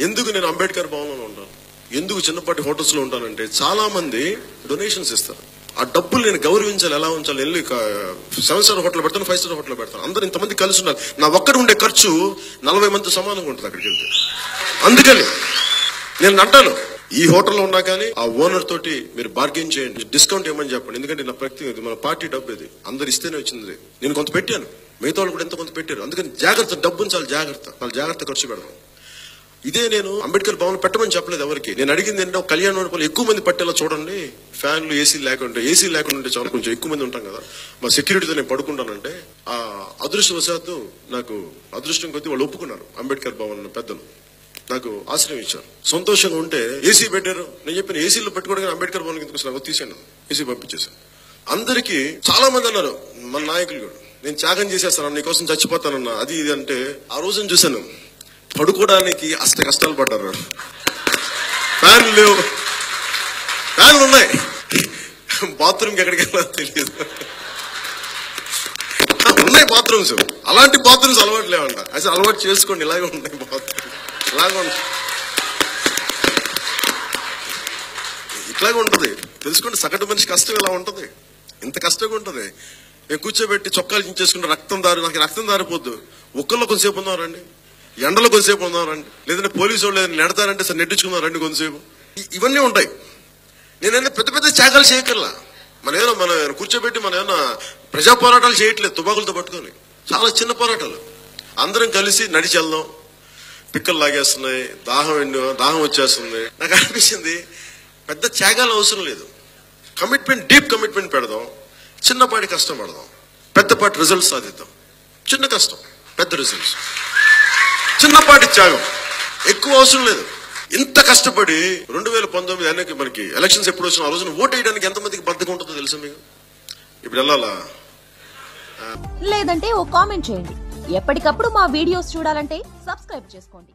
ఎందుకు నేను అంబేద్కర్ భవనంలో ఉంటాను, ఎందుకు చిన్నపాటి హోటల్స్ లో ఉంటానంటే చాలా మంది డొనేషన్స్ ఇస్తారు. ఆ డబ్బులు నేను గౌరవించాలి, ఎలా ఉంచాలి, వెళ్ళి 7 స్టార్ హోటల్ పెడతాను, 5 స్టార్ హోటల్ పెడతాను. అందరు ఇంతమంది కలిసి ఉండాలి. నా ఒక్కడు ఉండే ఖర్చు 40 మంది సమానంగా ఉంటుంది అక్కడికి వెళ్తే. అందుకని నేను అంటాను, ఈ హోటల్లో ఉన్నా కానీ ఆ ఓనర్ తోటి మీరు బార్గెన్ చేయండి, డిస్కౌంట్ ఏమని చెప్పండి. ఎందుకంటే నా మన పార్టీ డబ్బు ఇది, అందరు ఇస్తేనే వచ్చింది. నేను కొంత పెట్టాను, మిగతా వాళ్ళు కూడా ఎంత కొంత పెట్టారు. అందుకని జాగ్రత్త, డబ్బుని చాలా జాగ్రత్త ఖర్చు పెడదాం. ఇదే నేను అంబేద్కర్ భవన్ పెట్టమని చెప్పలేదు ఎవరికి. నేను అడిగింది ఏంటంటే ఒక కళ్యాణ మండపంలో ఎక్కువ మంది పట్టేలా చూడండి, ఫ్యాన్లు ఏసీ లేకుండా ఉంటే చాలా కొంచెం ఎక్కువ మంది ఉంటాం కదా, మా సెక్యూరిటీతో నేను పడుకుంటానంటే ఆ అదృష్టవశాత్తు నాకు అదృష్టం కొద్దీ వాళ్ళు ఒప్పుకున్నారు. అంబేద్కర్ భవన్ పెద్దలు నాకు ఆశ్రయం ఇచ్చారు. సంతోషంగా ఉంటే ఏసీ పెట్టారు. నేను చెప్పిన ఏసీలో పెట్టుకోవడానికి అంబేద్కర్ భవన్ కిందకు తీసాను, ఏసీ పంపించేశాను. అందరికి చాలా మంది అన్నారు, మన నాయకులు కూడా, నేను త్యాగం చేసేస్తాను, నీకోసం చచ్చిపోతానన్నా, అది ఇది అంటే ఆ రోజున చూశాను పడుకోవడానికి అష్ట కష్టాలు పడ్డారు. ఫ్యాన్లు లేవు, ఫ్యాన్లు ఉన్నాయి, బాత్రూమ్కి ఎక్కడికి వెళ్ళాలో తెలియదు. ఉన్నాయి బాత్రూమ్స్, అలాంటి బాత్రూమ్స్ అలవాటు లేవంట. అసలు అలవాటు చేసుకోండి, ఇలాగే ఉన్నాయి బాత్రూమ్, ఇట్లాగే ఉంటది. తెలుసుకోండి, సగటు మనిషి కష్టం ఇలా ఉంటది, ఇంత కష్టంగా ఉంటది. మేము కూర్చోబెట్టి చొక్కాలు చించేసుకుంటే నాకు రక్తం దారిపోద్దు. ఒక్కళ్ళు కొంతసేపు ఉన్నారండి, ఎండలో కొంతసేపు ఉన్నారండి, లేదంటే పోలీసు వాళ్ళు ఏదైనా నెడతారంటే సరే నెట్టించుకున్నారండి కొంతసేపు. ఇవన్నీ ఉంటాయి. నేనైనా పెద్ద పెద్ద త్యాగాలు చేయగల, మన కూర్చోబెట్టి మన ఏమైనా ప్రజా పోరాటాలు చేయట్లేదు తుపాకులతో పట్టుకొని. చాలా చిన్న పోరాటాలు, అందరం కలిసి నడిచి వెళ్దాం. పిక్కలు లాగేస్తున్నాయి, దాహం వచ్చేస్తుంది. నాకు అనిపించింది పెద్ద త్యాగాలు అవసరం లేదు, కమిట్మెంట్, డీప్ కమిట్మెంట్ పెడదాం, చిన్నపాటి కష్టం పడదాం, పెద్దపాటి రిజల్ట్స్ సాధిద్దాం. చిన్న కష్టం పెద్ద రిజల్ట్స్, చిన్నపాటి త్యాగం, ఎక్కువ అవసరం లేదు. ఇంత కష్టపడి 2019 మనకి ఎలక్షన్స్ ఎప్పుడు వచ్చినా ఆ రోజున ఓటు వేయడానికి ఎంతమందికి బద్దకం ఉంటుందో తెలుసా మీకు? ఇప్పుడు వెళ్ళాలా? లేదంటే ఓ కామెంట్ చేయండి. ఎప్పటికప్పుడు మా వీడియోస్ చూడాలంటే సబ్స్క్రైబ్ చేసుకోండి.